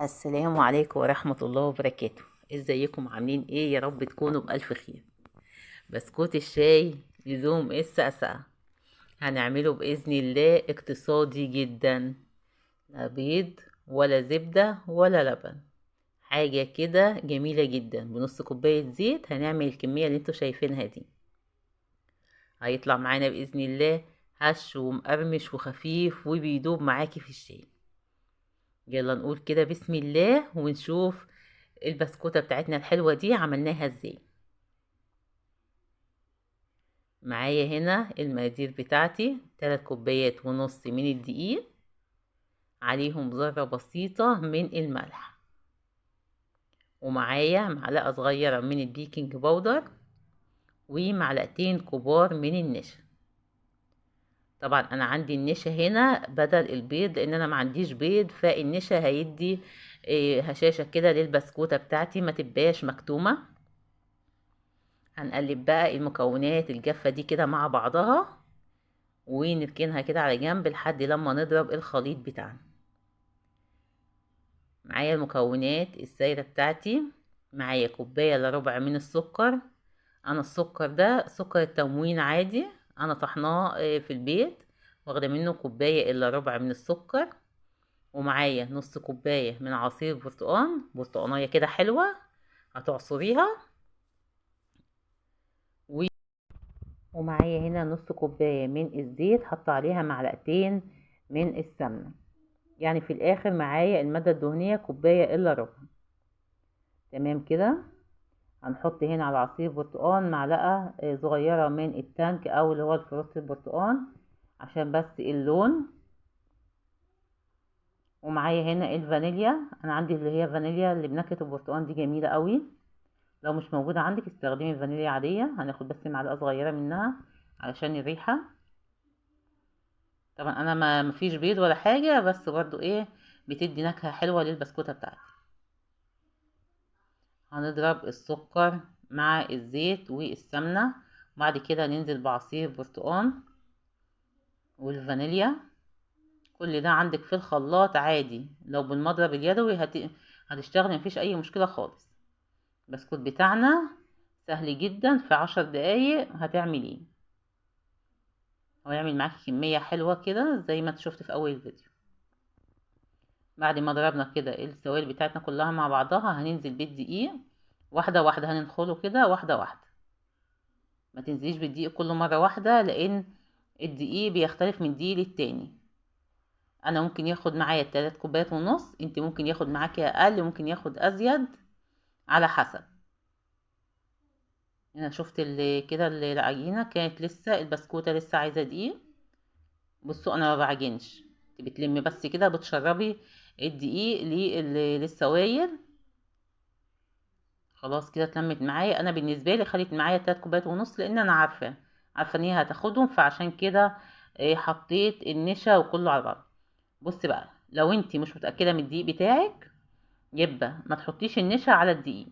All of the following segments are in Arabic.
السلام عليكم ورحمة الله وبركاته. ازيكم عاملين ايه؟ يا رب تكونوا بألف خير. بسكوت الشاي لزوم السقسقة هنعمله بإذن الله اقتصادي جدا. لا بيض ولا زبدة ولا لبن، حاجة كده جميلة جدا. بنص كوباية زيت هنعمل الكمية اللي انتوا شايفينها دي. هيطلع معانا بإذن الله هش ومقرمش وخفيف وبيدوب معاكي في الشاي. يلا نقول كده بسم الله ونشوف البسكوتة بتاعتنا الحلوة دي عملناها ازاي. معايا هنا المقادير بتاعتي 3 كوبايات ونص من الدقيق، عليهم ذرة بسيطة من الملح، ومعايا معلقة صغيرة من البيكنج باودر، ومعلقتين كبار من النشا. طبعا انا عندي النشا هنا بدل البيض لان انا ما عنديش بيض، فالنشا هيدي هشاشة كده للبسكوتة بتاعتي ما تبقاش مكتومة. هنقلب بقى المكونات الجافة دي كده مع بعضها ونركنها كده على جنب لحد لما نضرب الخليط بتاعنا. معايا المكونات السايرة بتاعتي، معايا كوباية الا ربع من السكر. انا السكر ده سكر التموين عادي، انا طحناه في البيت، واخده منه كوباية الا ربع من السكر. ومعايا نص كوباية من عصير برتقان، برتقانية كده حلوة هتعصريها. ومعايا هنا نص كوباية من الزيت، حط عليها معلقتين من السمنة. يعني في الاخر معايا المادة الدهنية كوباية الا ربع. تمام كده. هنحط هنا على عصير برتقان معلقة صغيرة من التانك او اللي هو الفروت البرتقان عشان بس اللون. ومعايا هنا الفانيليا، انا عندي اللي هي فانيليا اللي بنكهة البرتقان دي جميلة قوي. لو مش موجودة عندك استخدمي فانيليا عادية، هناخد بس معلقة صغيرة منها علشان الريحة. طبعا انا ما مفيش بيض ولا حاجة، بس برضو ايه بتدي نكهة حلوة للبسكوتة بتاعتي. هنضرب السكر مع الزيت والسمنة، وبعد كده ننزل بعصير برتقان والفانيليا. كل ده عندك في الخلاط عادي، لو بالمضرب اليدوي هتشتغل مفيش اي مشكلة خالص. البسكوت بتاعنا سهل جدا، في 10 دقايق هتعمليه ويعمل معاكي كمية حلوة كده زي ما شفت في اول الفيديو. بعد ما ضربنا كده السوائل بتاعتنا كلها مع بعضها هننزل بالدقيق واحدة واحدة، هننخله كده واحدة واحدة. ما تنزليش بالدقيق كل مرة واحدة لان الدقيق بيختلف من دقيق للتاني. انا ممكن ياخد معايا 3 كوبايات ونص، انت ممكن ياخد معاكي اقل، ممكن ياخد ازيد على حسب. انا شفت اللي كده العجينة كانت لسه البسكوتة لسه عايزة دقيق. بصوا انا ما بعجنش، انت بتلمي بس كده بتشربي الدقيق للسوائل. خلاص كده اتلمت معايا. انا بالنسبه لي خدت معايا 3 كوبايات ونص لان انا عارفه ان هي هتاخدهم، فعشان كده حطيت النشا وكله على بعض. بص بقى، لو انت مش متاكده من الدقيق بتاعك يبقى ما تحطيش النشا على الدقيق.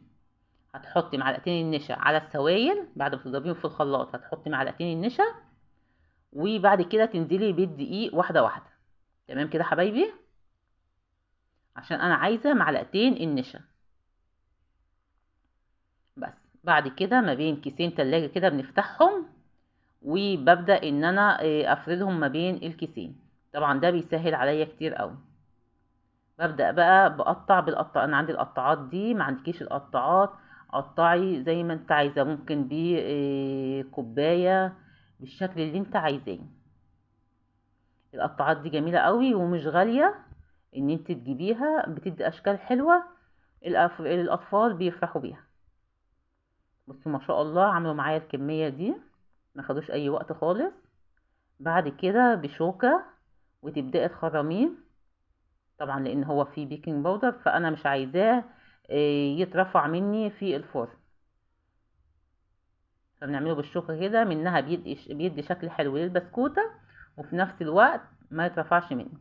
هتحطي معلقتين النشا على السوائل، بعد ما تضربيهم في الخلاط هتحطي معلقتين النشا، وبعد كده تنزلي بالدقيق واحده واحده. تمام كده حبايبي، عشان انا عايزه معلقتين النشا بس. بعد كده ما بين كيسين تلاجة كده بنفتحهم، وببدأ ان انا افردهم ما بين الكيسين. طبعا ده بيسهل عليا كتير قوي. ببدأ بقى بقطع بالقطع، انا عندي القطاعات دي، ما عندكيش القطاعات قطعي زي ما انت عايزه، ممكن بكوبايه بالشكل اللي انت عايزاه. القطاعات دي جميله قوي ومش غاليه ان انت تجيبيها، بتدي اشكال حلوه، الاطفال بيفرحوا بيها. بصوا ما شاء الله عملوا معايا الكميه دي، ما خدوش اي وقت خالص. بعد كده بشوكة وتبدأي تخرميه، طبعا لان هو فيه بيكنج باودر فانا مش عايزاه يترفع مني في الفرن. فبنعمله بالشوكة كده، منها بيدي شكل حلو للبسكوتة، وفي نفس الوقت ما يترفعش مني.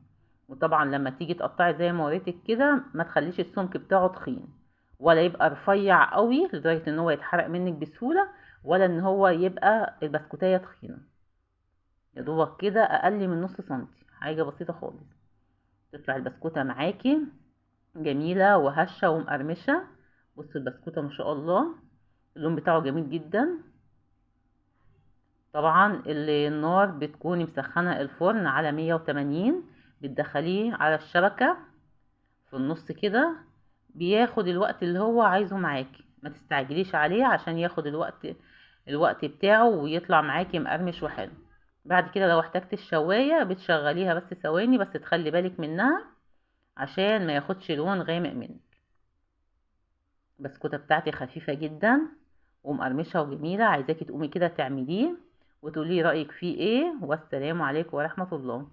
وطبعا لما تيجي تقطعي زي ما وريتك كده ما تخليش السمك بتاعه تخين، ولا يبقى رفيع قوي لدرجة ان هو يتحرق منك بسهولة، ولا ان هو يبقى البسكوتية تخينة. يا دوبك كده اقل من نص سنتي، حاجة بسيطة خالص تطلع البسكوتة معاكي جميلة وهشة ومقرمشة. بصوا البسكوتة ما شاء الله، اللون بتاعه جميل جدا. طبعا النار بتكوني مسخنة الفرن على 180، بتدخليه على الشبكة في النص كده، بياخد الوقت اللي هو عايزه معاكي، ما تستعجليش عليه عشان ياخد الوقت بتاعه ويطلع معاكي مقرمش وحلو. بعد كده لو احتجت الشواية بتشغليها بس ثواني، بس تخلي بالك منها عشان ما ياخدش لون غامق منك. البسكوتة بتاعتي خفيفة جدا ومقرمشة وجميلة، عايزاكي تقومي كده تعمليه وتقولي رأيك فيه ايه. والسلام عليكم ورحمة الله.